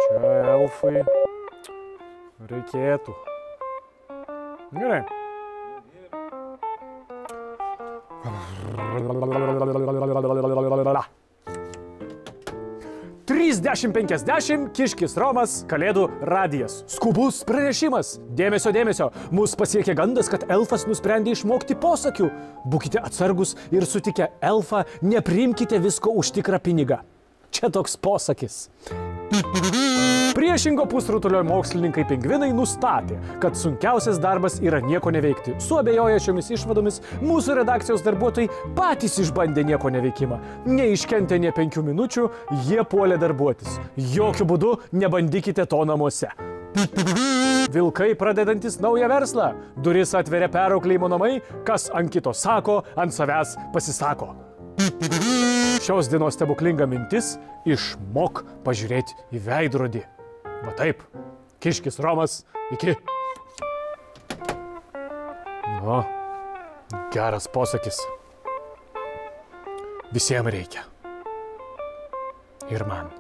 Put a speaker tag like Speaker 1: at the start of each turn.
Speaker 1: Čia elfai. Reikėtų. Gerai. Trisdešimt 50 Kiškis Romas, Kalėdų radijas. Skubus pranešimas. Dėmesio, dėmesio. Mus pasiekė gandas, kad elfas nusprendė išmokti posakių. Būkite atsargus ir sutikę elfą, nepriimkite visko už tikrą pinigą. Čia toks posakis. Priešingo pusrutulio mokslininkai pingvinai nustatė, kad sunkiausias darbas yra nieko neveikti. Suabejoję šiomis išvadomis, mūsų redakcijos darbuotojai patys išbandė nieko neveikimą. Neiškentė nė 5 minučių, jie puolė darbuotis. Jokiu būdu nebandykite to namuose. Vilkai pradedantis naują verslą. Duris atveria perauklėjimo namai, kas ant kito sako, ant savęs pasisako. Šios dienos stebuklinga mintis – išmok pažiūrėti į veidrodį. Va taip, Kiškis Romas, iki. O, geras posakis. Visiems reikia. Ir man.